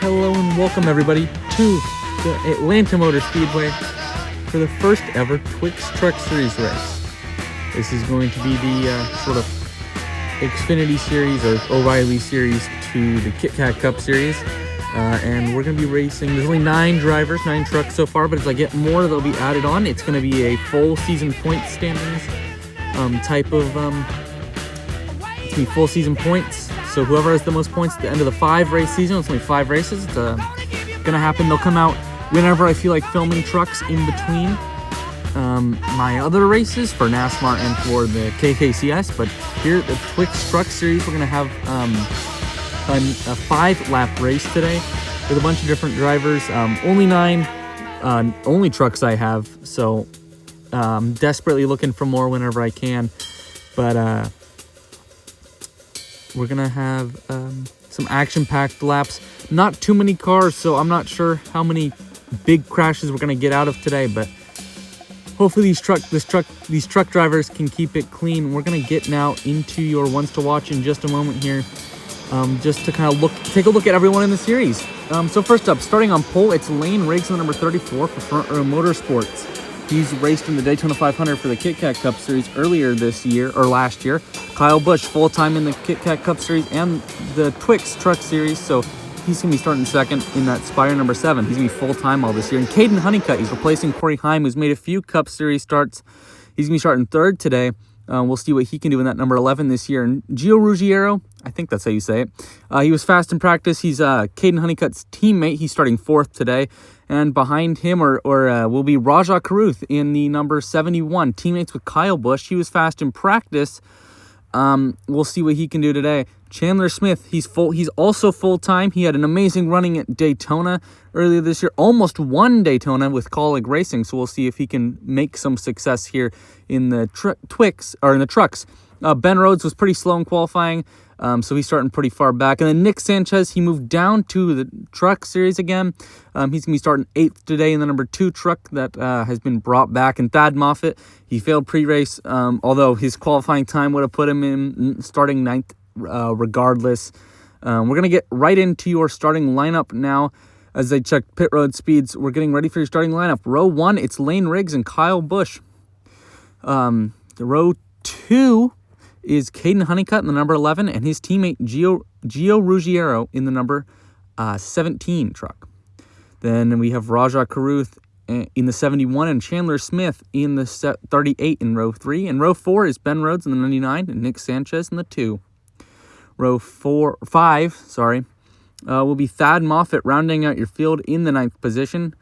Hello and welcome everybody to the Atlanta Motor Speedway for the first ever Twix Truck Series race. This is going to be the sort of Xfinity Series or O'Reilly Series to the Kit Kat Cup Series. And we're going to be racing, there's only 9 drivers, 9 trucks so far, but as I get more, they'll be added on. It's going to be a full season point standings type of, it's going to be full season points. So whoever has the most points at the end of the 5 race season, it's only 5 races, it's going to happen. They'll come out whenever I feel like filming trucks in between my other races for NASCAR and for the KKCS. But here at the Twix Truck Series, we're going to have a 5-lap race today with a bunch of different drivers. Only 9 only trucks I have, so I'm desperately looking for more whenever I can. But we're gonna have some action-packed laps. Not too many cars, so I'm not sure how many big crashes we're gonna get out of today. But hopefully these truck drivers can keep it clean. We're gonna get now into your ones to watch in just a moment here, just to kind of take a look at everyone in the series. So first up, starting on pole, it's Lane Riggs in the number 34 for Front Row Motorsports. He's raced in the Daytona 500 for the Kit Kat Cup Series earlier this year, or last year. Kyle Busch, full-time in the Kit Kat Cup Series and the Twix Truck Series, so he's going to be starting second in that Spire number 7. He's going to be full-time all this year. And Caden Honeycutt, he's replacing Corey Heim, who's made a few Cup Series starts. He's going to be starting 3rd today. We'll see what he can do in that number 11 this year. And Gio Ruggiero, I think that's how you say it. He was fast in practice. He's Caden Honeycutt's teammate. He's starting 4th today. And behind him will be Rajah Caruth in the number 71. Teammates with Kyle Busch. He was fast in practice. We'll see what he can do today. Chandler Smith, he's also full-time. He had an amazing running at Daytona earlier this year. Almost won Daytona with colleague racing. So we'll see if he can make some success here in the trucks. Ben Rhodes was pretty slow in qualifying. So he's starting pretty far back. And then Nick Sanchez, he moved down to the Truck Series again. He's going to be starting 8th today in the number 2 truck that has been brought back. And Thad Moffitt, he failed pre-race, although his qualifying time would have put him in starting 9th regardless. We're going to get right into your starting lineup now as they check pit road speeds. We're getting ready for your starting lineup. Row 1, it's Lane Riggs and Kyle Busch. Row 2 is Caden Honeycutt in the number 11 and his teammate Gio Ruggiero in the number 17 truck. Then we have Rajah Caruth in the 71 and Chandler Smith in the 38 in row 3. And row 4 is Ben Rhodes in the 99 and Nick Sanchez in the 2. Row 5 will be Thad Moffitt rounding out your field in the 9th position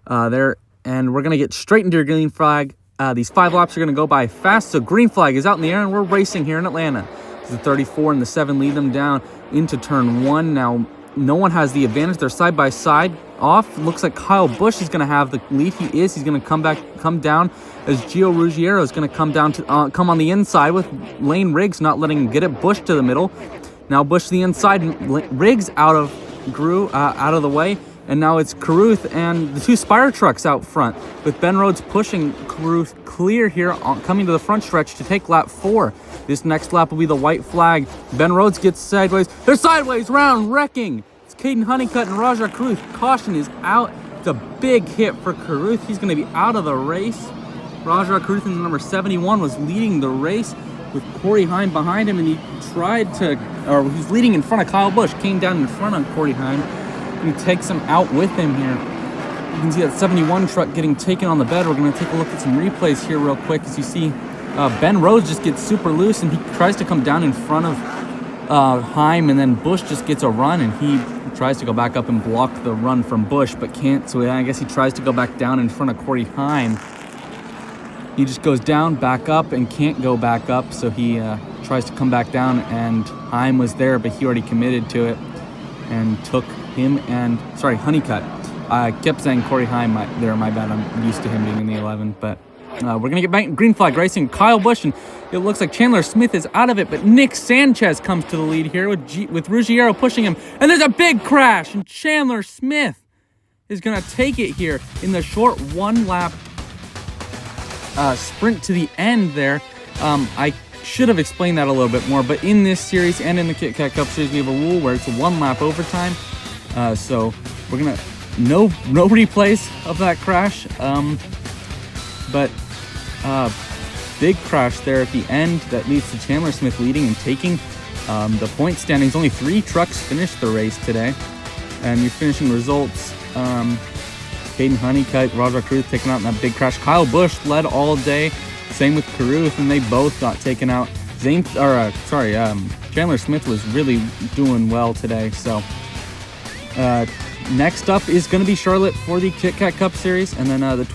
there. And we're going to get straight into your green flag. These 5 laps are going to go by fast, so green flag is out in the air, and we're racing here in Atlanta. The 34 and the 7 lead them down into turn 1. Now, no one has the advantage. They're side by side off. Looks like Kyle Busch is going to have the lead. He's going to come down as Gio Ruggiero is going to come on the inside with Lane Riggs not letting him get it. Busch to the middle. Now Busch to the inside. Riggs out of the way. And now it's Caruth and the 2 Spire trucks out front, with Ben Rhodes pushing Caruth clear here, coming to the front stretch to take lap 4. This next lap will be the white flag. Ben Rhodes gets sideways. They're sideways round, wrecking. It's Caden Honeycutt and Rajah Caruth. Caution is out. It's a big hit for Caruth. He's going to be out of the race. Rajah Caruth in the number 71 was leading the race with Corey Heim behind him, and he's leading in front of Kyle Busch. Came down in front of Corey Heim. He takes him out with him here. You can see that 71 truck getting taken on the bed. We're going to take a look at some replays here real quick. As you see, Ben Rhodes just gets super loose, and he tries to come down in front of Heim, and then Busch just gets a run, and he tries to go back up and block the run from Busch, but can't. So I guess he tries to go back down in front of Corey Heim. He just goes down, back up, and can't go back up, so he tries to come back down, and Heim was there, but he already committed to it and took him and, Honeycutt. I kept saying Corey Heim there, my bad. I'm used to him being in the 11, but we're going to get back in green flag racing. Kyle Busch, and it looks like Chandler Smith is out of it, but Nick Sanchez comes to the lead here with Ruggiero pushing him, and there's a big crash, and Chandler Smith is going to take it here in the short 1-lap sprint to the end there. I should have explained that a little bit more, but in this series and in the Kit Kat Cup Series, we have a rule where it's a 1-lap overtime. So we're gonna no replays of that crash, but big crash there at the end that leads to Chandler Smith leading and taking the point standings. Only 3 trucks finished the race today, and your finishing results: Caden Honeycutt, Raja Caruth taken out in that big crash. Kyle Busch led all day, same with Caruth, and they both got taken out. Chandler Smith was really doing well today. So next up is going to be Charlotte for the Kit Kat Cup Series, and then the